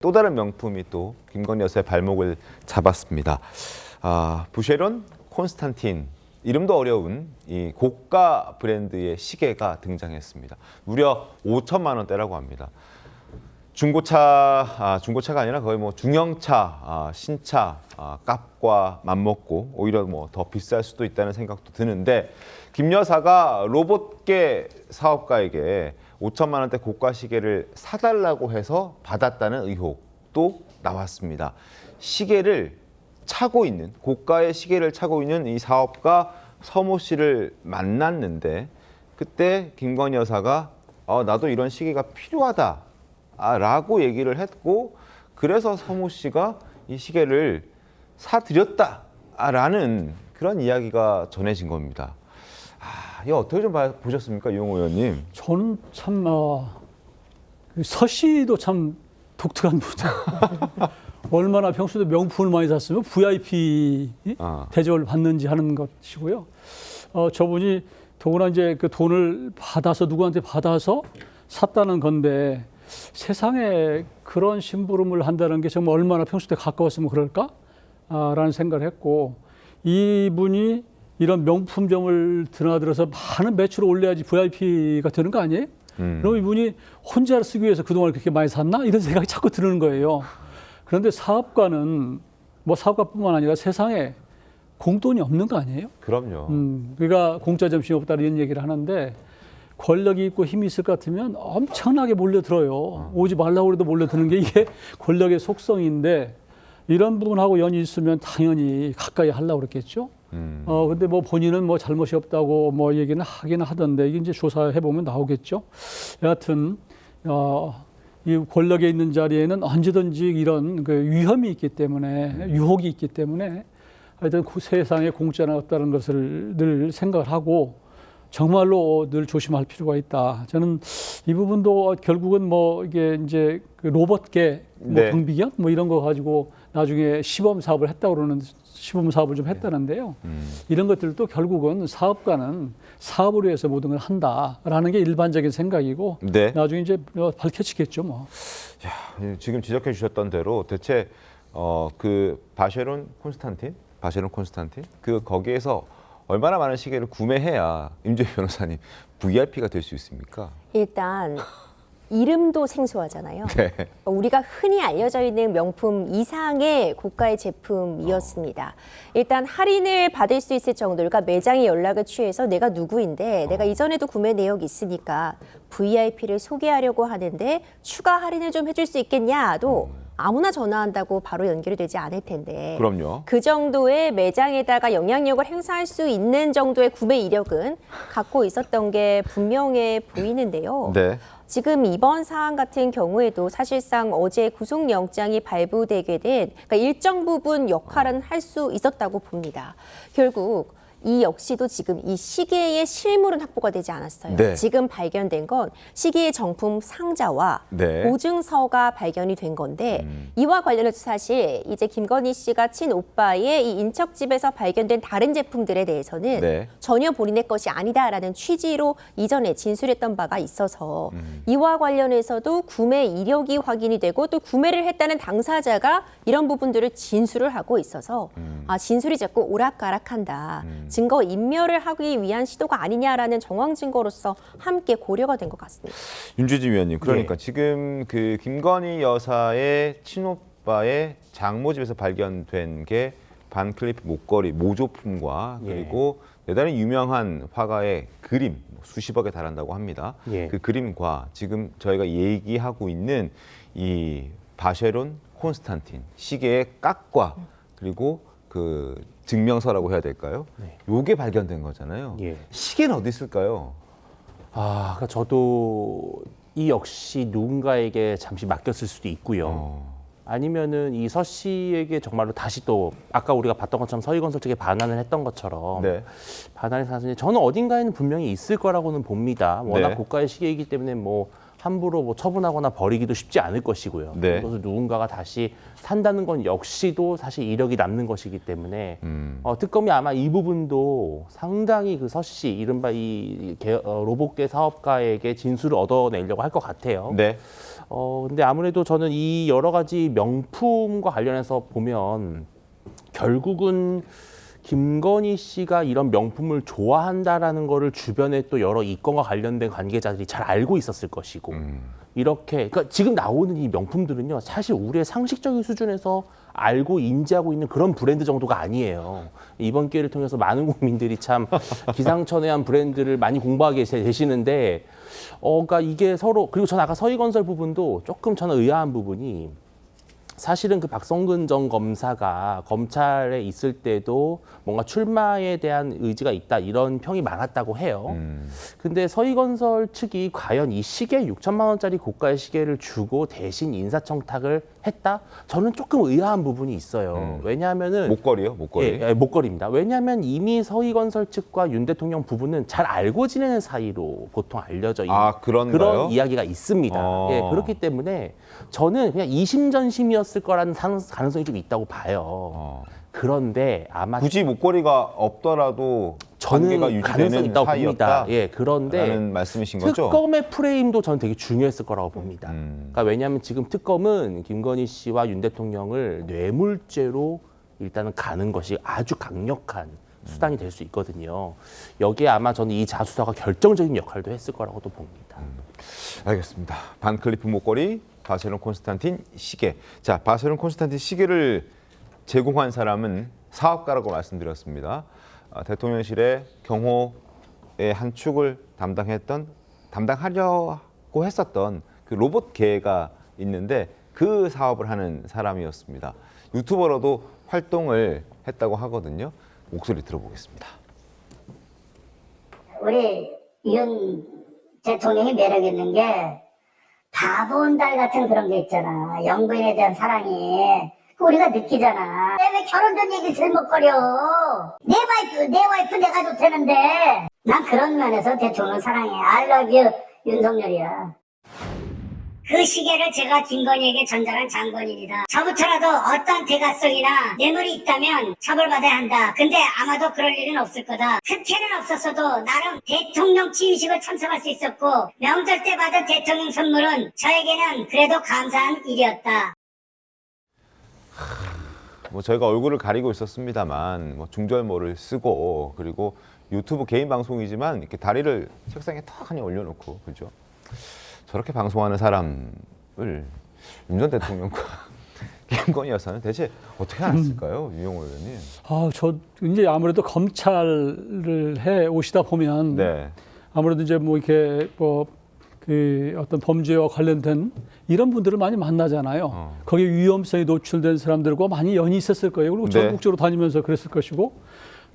또 다른 명품이 또 김건희 여사의 발목을 잡았습니다. 부쉐론 콘스탄틴, 이름도 어려운 이 고가 브랜드의 시계가 등장했습니다. 무려 5천만 원대라고 합니다. 중고차가 아니라 거의 뭐 중형차, 신차 값과 맞먹고 오히려 뭐 더 비쌀 수도 있다는 생각도 드는데, 김 여사가 로봇계 사업가에게 5천만 원대 고가 시계를 사달라고 해서 받았다는 의혹도 나왔습니다. 시계를 차고 있는, 고가의 시계를 차고 있는 이 사업가 서모 씨를 만났는데, 그때 김건희 여사가 나도 이런 시계가 필요하다라고 얘기를 했고, 그래서 서모 씨가 이 시계를 사드렸다라는 그런 이야기가 전해진 겁니다. 이거 어떻게 좀 보셨습니까, 이용호 의원님? 저는 참 서 씨도 참 독특한 분이죠. 얼마나 평소에 명품을 많이 샀으면 VIP 대접을 받는지 하는 것이고요. 저분이 더구나 이제 그 돈을 받아서 누구한테 받아서 샀다는 건데, 세상에 그런 심부름을 한다는 게 정말 얼마나 평소에 가까웠으면 그럴까라는 생각을 했고, 이분이 이런 명품점을 드나들어서 많은 매출을 올려야지 VIP가 되는 거 아니에요? 그럼 이분이 혼자 쓰기 위해서 그동안 그렇게 많이 샀나? 이런 생각이 자꾸 드는 거예요. 그런데 사업가는 뭐 사업가뿐만 아니라 세상에 공돈이 없는 거 아니에요? 그럼요. 그러니까 공짜 점심이 없다 이런 얘기를 하는데, 권력이 있고 힘이 있을 것 같으면 엄청나게 몰려들어요. 오지 말라고 해도 몰려드는 게 이게 권력의 속성인데, 이런 부분하고 연이 있으면 당연히 가까이 하려고 그랬겠죠. 근데 뭐 본인은 뭐 잘못이 없다고 뭐 얘기는 하긴 하던데, 이게 이제 조사해 보면 나오겠죠. 여하튼 이 권력에 있는 자리에는 언제든지 이런 그 위험이 있기 때문에, 유혹이 있기 때문에 하여튼 그 세상에 공짜는 없다는 것을 늘 생각을 하고 정말로 늘 조심할 필요가 있다. 저는 이 부분도 결국은 뭐 이게 이제 그 로봇계, 뭐 경비견 뭐 이런 거 가지고 나중에 시범 사업을 했다고 그러는, 시범 사업을 좀 했다는데요. 이런 것들도 결국은 사업가는 사업을 위해서 모든 걸 한다라는 게 일반적인 생각이고, 나중에 이제 밝혀지겠죠, 뭐. 지금 지적해 주셨던 대로 대체 그 바쉐론 콘스탄틴 그 거기에서 얼마나 많은 시계를 구매해야 임재 변호사님 VIP가 될 수 있습니까? 일단 이름도 생소하잖아요. 네. 우리가 흔히 알려져 있는 명품 이상의 고가의 제품이었습니다. 일단 할인을 받을 수 있을 정도로, 그러니까 매장에 연락을 취해서 내가 누구인데 내가 이전에도 구매 내역이 있으니까 VIP를 소개하려고 하는데 추가 할인을 좀 해줄 수 있겠냐도 아무나 전화한다고 바로 연결이 되지 않을 텐데, 그럼요. 그 정도의 매장에다가 영향력을 행사할 수 있는 정도의 구매 이력은 갖고 있었던 게 분명해 보이는데요. 지금 이번 사안 같은 경우에도 사실상 어제 구속영장이 발부되게 된, 그러니까 일정 부분 역할은 할 수 있었다고 봅니다. 결국 이 역시도 지금 이 시계의 실물은 확보가 되지 않았어요. 지금 발견된 건 시계의 정품 상자와 보증서가 발견이 된 건데, 이와 관련해서 사실 이제 김건희 씨가 친오빠의 이 인척집에서 발견된 다른 제품들에 대해서는 전혀 본인의 것이 아니다라는 취지로 이전에 진술했던 바가 있어서, 이와 관련해서도 구매 이력이 확인이 되고 또 구매를 했다는 당사자가 이런 부분들을 진술을 하고 있어서 진술이 자꾸 오락가락한다. 증거 인멸을 하기 위한 시도가 아니냐라는 정황 증거로서 함께 고려가 된 것 같습니다. 윤주진 위원님, 그러니까 지금 그 김건희 여사의 친오빠의 장모집에서 발견된 게 반클리프 목걸이 모조품과 그리고 대단히 유명한 화가의 그림, 수십억에 달한다고 합니다. 그 그림과 지금 저희가 얘기하고 있는 이 바쉐론 콘스탄틴 시계의 깍과 그리고 그 증명서라고 해야 될까요? 요게 발견된 거잖아요. 시계는 어디 있을까요? 그러니까 저도 이 역시 누군가에게 잠시 맡겼을 수도 있고요. 아니면은 이 서 씨에게 정말로 다시 또 아까 우리가 봤던 것처럼 서희건설 측에 반환을 했던 것처럼 반환을 사실 저는 어딘가에는 분명히 있을 거라고는 봅니다. 워낙 고가의 시계이기 때문에 뭐 함부로 뭐 처분하거나 버리기도 쉽지 않을 것이고요. 네. 그것을 누군가가 다시 산다는 건 역시도 사실 이력이 남는 것이기 때문에 특검이 아마 이 부분도 상당히 그 서 씨, 이른바 로봇계 사업가에게 진술을 얻어내려고 할 것 같아요. 네. 근데 아무래도 저는 이 여러 가지 명품과 관련해서 보면 결국은 김건희 씨가 이런 명품을 좋아한다라는 거를 주변에 또 여러 이건과 관련된 관계자들이 잘 알고 있었을 것이고 이렇게 그러니까 지금 나오는 이 명품들은요 사실 우리의 상식적인 수준에서 알고 인지하고 있는 그런 브랜드 정도가 아니에요. 이번 기회를 통해서 많은 국민들이 참 기상천외한 브랜드를 많이 공부하게 되시는데 그러니까 이게 서로 그리고 전 아까 서희건설 부분도 조금 저는 의아한 부분이 사실은 그 박성근 전 검사가 검찰에 있을 때도 뭔가 출마에 대한 의지가 있다 이런 평이 많았다고 해요. 근데 서희건설 측이 과연 이 시계 6천만 원짜리 고가의 시계를 주고 대신 인사청탁을 했다? 저는 조금 의아한 부분이 있어요. 왜냐하면은 목걸이요? 목걸이. 예, 목걸이입니다. 왜냐하면 이미 서희건설 측과 윤 대통령 부부는 잘 알고 지내는 사이로 보통 알려져 있는 그런가요? 그런 이야기가 있습니다. 예, 그렇기 때문에 저는 그냥 이심전심이었을 거라는 가능성이 좀 있다고 봐요. 그런데 아마 굳이 목걸이가 없더라도 관계가 저는 가능성이 유지되는 있다고 사이였다. 봅니다. 예, 그런데 라는 말씀이신 거죠? 특검의 프레임도 저는 되게 중요했을 거라고 봅니다. 그러니까 왜냐하면 지금 특검은 김건희 씨와 윤 대통령을 뇌물죄로 일단은 가는 것이 아주 강력한 수단이 될 수 있거든요. 여기에 아마 저는 이 자수서가 결정적인 역할도 했을 거라고도 봅니다. 알겠습니다. 반클리프 목걸이, 바세론 콘스탄틴 시계. 자, 바세론 콘스탄틴 시계를 제공한 사람은 사업가라고 말씀드렸습니다. 대통령실의 경호의 한 축을 담당하려고 했었던 그 로봇계가 있는데 그 사업을 하는 사람이었습니다. 유튜버로도 활동을 했다고 하거든요. 목소리 들어보겠습니다. 우리 윤 대통령이 매력 있는 게 바본달 같은 그런 게 있잖아. 영부인에 대한 사랑이. 그 우리가 느끼잖아. 왜 결혼 전 얘기 들먹거려. 내 와이프 내가 좋다는데. 난 그런 면에서 대통령 사랑해. I love you 윤석열이야. 그 시계를 제가 김건희에게 전달한 장본인이다. 저부터라도 어떤 대가성이나 뇌물이 있다면 처벌받아야 한다. 근데 아마도 그럴 일은 없을 거다. 특혜는 없었어도 나름 대통령 취임식을 참석할 수 있었고 명절 때 받은 대통령 선물은 저에게는 그래도 감사한 일이었다. 뭐 저희가 얼굴을 가리고 있었습니다만 뭐 중절모를 쓰고 그리고 유튜브 개인 방송이지만 이렇게 다리를 책상에 탁하니 올려놓고 그죠? 저렇게 방송하는 사람을 윤 전 대통령과 김건희 여사는 대체 어떻게 알았을까요, 유영호 의원님? 저 이제 아무래도 검찰을 해 오시다 보면 네. 아무래도 이제 뭐 이렇게 그 어떤 범죄와 관련된 이런 분들을 많이 만나잖아요. 거기에 위험성이 노출된 사람들과 많이 연이 있었을 거예요. 그리고 네. 전국적으로 다니면서 그랬을 것이고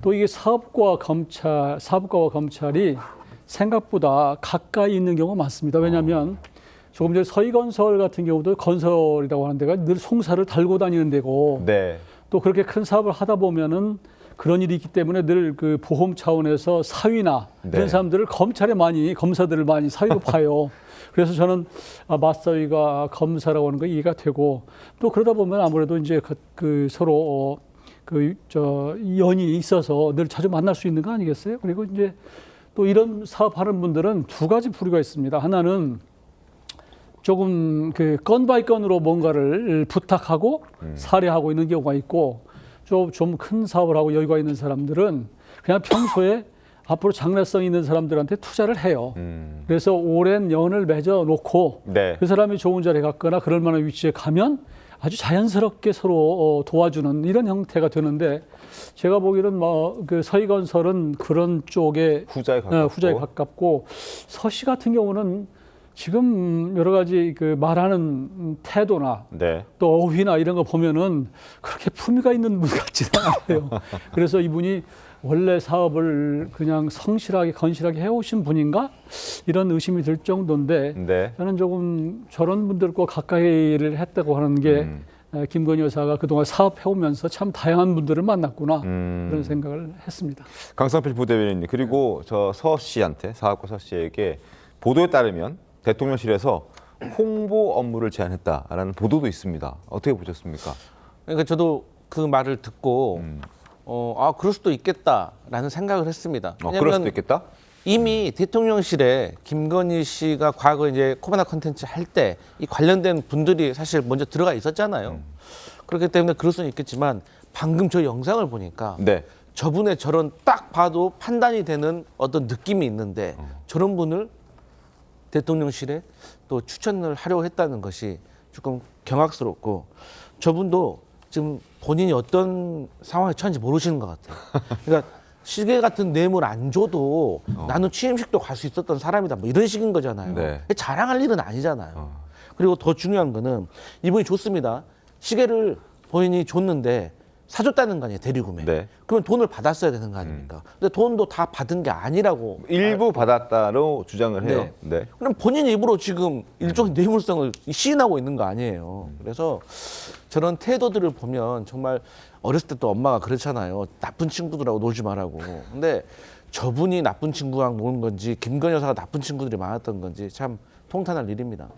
또 이게 사업가와 검찰이 생각보다 가까이 있는 경우가 많습니다. 왜냐하면 조금 전에 서희건설 같은 경우도 건설이라고 하는 데가 늘 송사를 달고 다니는 데고 네. 또 그렇게 큰 사업을 하다 보면은 그런 일이 있기 때문에 늘 그 보험 차원에서 사위나 네. 이런 사람들을 검사들을 많이 사위로 봐요. 그래서 저는 맞사위가 검사라고 하는 거 이해가 되고 또 그러다 보면 아무래도 이제 그 서로 연이 있어서 늘 자주 만날 수 있는 거 아니겠어요? 그리고 이제 또 이런 사업하는 분들은 두 가지 부류가 있습니다. 하나는 조금 그 건 바이 건으로 뭔가를 부탁하고 살해하고 있는 경우가 있고 좀 큰 사업을 하고 여유가 있는 사람들은 그냥 평소에 앞으로 장래성 있는 사람들한테 투자를 해요. 그래서 오랜 연을 맺어 놓고 네. 그 사람이 좋은 자리에 갔거나 그럴 만한 위치에 가면 아주 자연스럽게 서로 도와주는 이런 형태가 되는데 제가 보기에는 그 서희건설은 그런 쪽에 후자에 가깝고 서씨 같은 경우는 지금 여러 가지 그 말하는 태도나 네. 또 어휘나 이런 거 보면은 그렇게 품위가 있는 분 같지는 않아요. 그래서 이분이 원래 사업을 그냥 성실하게 건실하게 해오신 분인가 이런 의심이 들 정도인데 네. 저는 조금 저런 분들과 가까이를 했다고 하는 게 김건희 여사가 그동안 사업해오면서 참 다양한 분들을 만났구나 그런 생각을 했습니다. 강성필 부대변인님 그리고 저 서 씨한테 사업가 서 씨에게 보도에 따르면 대통령실에서 홍보 업무를 제안했다라는 보도도 있습니다. 어떻게 보셨습니까? 그러니까 저도 그 말을 듣고 그럴 수도 있겠다라는 생각을 했습니다. 그럴 수도 있겠다? 이미 대통령실에 김건희 씨가 과거 이제 코바나 컨텐츠 할 때 이 관련된 분들이 사실 먼저 들어가 있었잖아요. 그렇기 때문에 그럴 수는 있겠지만 방금 저 영상을 보니까 네. 저분의 저런 딱 봐도 판단이 되는 어떤 느낌이 있는데 저런 분을 대통령실에 또 추천을 하려고 했다는 것이 조금 경악스럽고 저분도 지금 본인이 어떤 상황에 처한지 모르시는 것 같아요. 그러니까 시계 같은 뇌물 안 줘도 나는 취임식도 갈 수 있었던 사람이다. 뭐 이런 식인 거잖아요. 네. 자랑할 일은 아니잖아요. 그리고 더 중요한 거는 이분이 줬습니다. 시계를 본인이 줬는데 사줬다는 거 아니에요. 대리구매. 네. 그러면 돈을 받았어야 되는 거 아닙니까? 근데 돈도 다 받은 게 아니라고. 일부 받았다로 주장을 해요. 네. 네. 그럼 본인 입으로 지금 일종의 뇌물성을 시인하고 있는 거 아니에요. 그래서 저런 태도들을 보면 정말 어렸을 때 또 엄마가 그렇잖아요. 나쁜 친구들하고 놀지 말라고. 근데 저분이 나쁜 친구랑 노는 건지 김건희 여사가 나쁜 친구들이 많았던 건지 참 통탄할 일입니다.